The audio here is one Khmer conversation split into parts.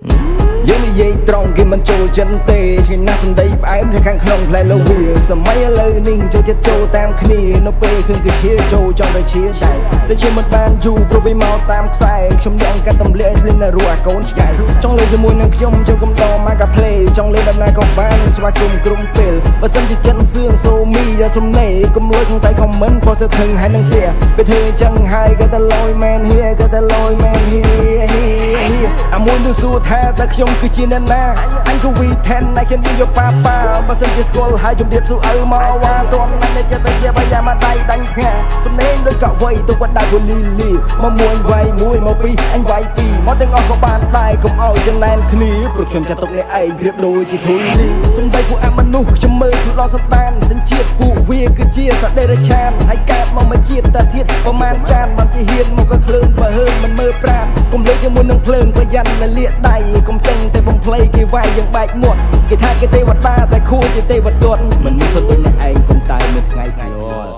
យើងនិយាយត្រង់គេមិនចូលចិនទេឆ្ងាញ់ណាស់សំដីផ្អែមតែខាងក្នុងផ្លែលវីសម័យឥឡូវនេះចូលចិត្តចូលតាមគ្នានៅពេលឃើញគេឈៀចូលចង់តែឈៀដែរតែជាមិនបានយូរព្រោះវាមកតាមខ្សែខ្ញុំអ្នកកាត់ទម្លាក់ស្លៀននៅរស់អាកូនឆ្កែចង់លេងជាមួយនឹងខ្ញុំចូលកំដរមកកាផ្លេចង់លេងដំណើរក៏បានស្វាគមន៍ក្រុមពេលបើសិនជាចិត្តសឿងសូមីយ៉ាសំណេកុំលួចក្នុងតែខមមិនព្រោះសើខឹងហើយនឹងសៀពេលធ្វើអញ្ចឹងហើយក៏តែលយមែនហៀក៏តែលយមែនហៀអាមួយនឹងសួរថាតើខ្ញុំគឺជាអ្នកណាអញក៏វី10 I can be your papa បើសិនជាស្គាល់ហើយជំរាបសួរឪមកវ៉ាតួណាស់តែចិត្តតែជាបាយ៉ាមកដៃដាញ់ផ្ងាសំឡេងដូចកវ័យទៅគាត់ដាក់វលីលីមកមួយវាយមួយមកពីរអញវាយពីរមកទាំងអស់ក៏បានដែរកុំឲ្យចំណែនគ្នាព្រោះខ្ញុំចាត់ទុកអ្នកឯងប្រៀបដូចជាធូលីសំដីពួកអមនុស្សខ្ញុំមើលគឺដល់សម្ដានសញ្ជាតិពួកវាគឺជាសត្វដេរឆានហើយកើតមកមួយជាតិតាធាតប្រមាណចានបានជាហ៊ានមកក៏ឃ្លើនបើហើនមិនមើលប្រាណកុំលេចជាមួយនឹងភ្លើងប្រយ័ត្នលាកដៃកុំចេញតែបំភ្លៃគេវាយយើងបែកមាត់គេថាគេទេវតាតែខួរជាទេវទត្តមិនមានคนដូចអ្នកឯងកុំតែមួយថ្ងៃយល់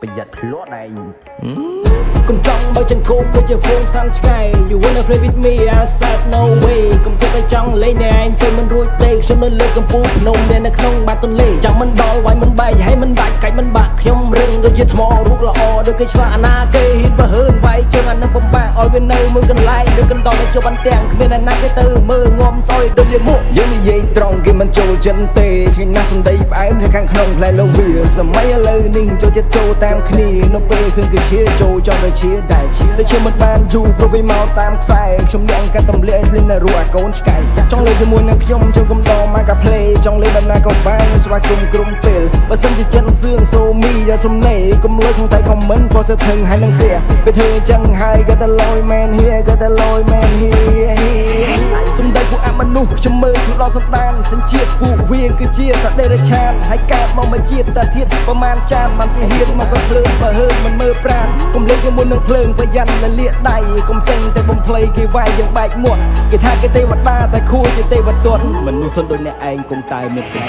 ប្រយ័ត្នភ្លាត់ឯងកុំចង់បើចង្គមដូចជាហ្វូងសាន់ឆ្កែ You wanna play with me I said no way កុំចិត្តតែចង់លេងអ្នកឯងទៅមិនរួចទេខ្ញុំនៅលើកំពូលភ្នំនៅក្នុងបាត់ទន្លេចាំមិនដល់វាយមិនបែកហើយមិនដាច់កាច់មិនបាក់ខ្ញុំរឹងដូចជាថ្មរូបល្អដូចគេឆ្លាក់អាណាគេហ៊ានបើហើនវាយជើងអានឹងបំបាក់ឲ្យវានៅមួយកន្លែងដូចកណ្ដោទៅជប់បានទាំងគ្មានអ្នកណាគេទៅមើលងំសោយដូចលាមកយើងនិយាយត្រង់គេមិនចូលចិនទេឆ្ងាញ់ណាស់សំដីផ្អែមតែខាងក្នុងផ្លែលវីសម័យឥឡូវនេះចូលចិត្តចូលតាមគ្នានៅពេលឃើញគេឈៀចូលចង់តែឈៀដែរតែជាមិនបានយូរព្រោះវាមកតាមខ្សែខ្ញុំអ្នកកាត់ទម្លាក់ស្លៀននៅរស់អាកូនឆ្កែចង់លេងជាមួយនឹងខ្ញុំចូលកំដរមកកាផ្លេចង់លេងដំណើរក៏បានស្វាគមន៍ក្រុមពេលបើសិនជាចិត្តសឿងសូមីយ៉ាសំណេកុំលួចក្នុងតែខមមិនព្រោះសើខឹងហើយនឹងសៀពេលធ្វើអញ្ចឹងហើយក៏តែលយមែនហៀក៏តែលយមែនហៀសំដីពួកអមនុស្សខ្ញុំមើលគឺដល់សម្ដានសញ្ជាតិពួកវាគឺជាសត្វដេរឆានហើយកើតមកមួយជាតិតាធាតប្រមាណចានបានជាហ៊ានមកក៏ភ្លើងបើហើនមិនមើលប្រាណកុំលេងជាមួយនឹងភ្លើងប្រយ័ត្នលាកដៃកុំចេញតែបំភ្លៃគេវាយយើងបែកមាត់គេថាគេទេវតាតែខួរជាទេវទត្តមនុស្សធន់ដូចអ្នកឯងកុំតែមានថ្ងៃ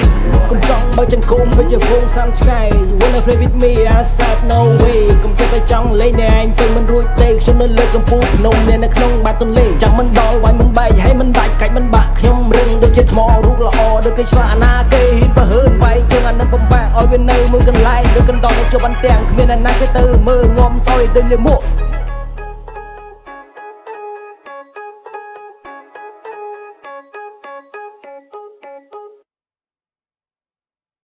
កុំចង់បើចង្គមដូចជាហ្វូងសាន់ឆ្កែ You wanna play with me I said no way កុំចិត្តតែចង់លេងអ្នកឯងទៅមិនរួចទេខ្ញុំនៅលើកំពូលភ្នំនៅក្នុងបាត់ទន្លេចាំមិនដល់វាយមិនបែកហើយមិនដាច់កាច់មិនបាក់ខ្ញុំរឹងដូចជាថ្មរូបល្អដូចគេឆ្លាក់អាណាគេហ៊ានបើហើនវាយជើងអានឹងបំបាក់ឲ្យវានៅមួយកន្លែងដូចកណ្ដោទៅជប់បានទាំងគ្មានអ្នកណាគេទៅមើលងំសោយដូចលាមក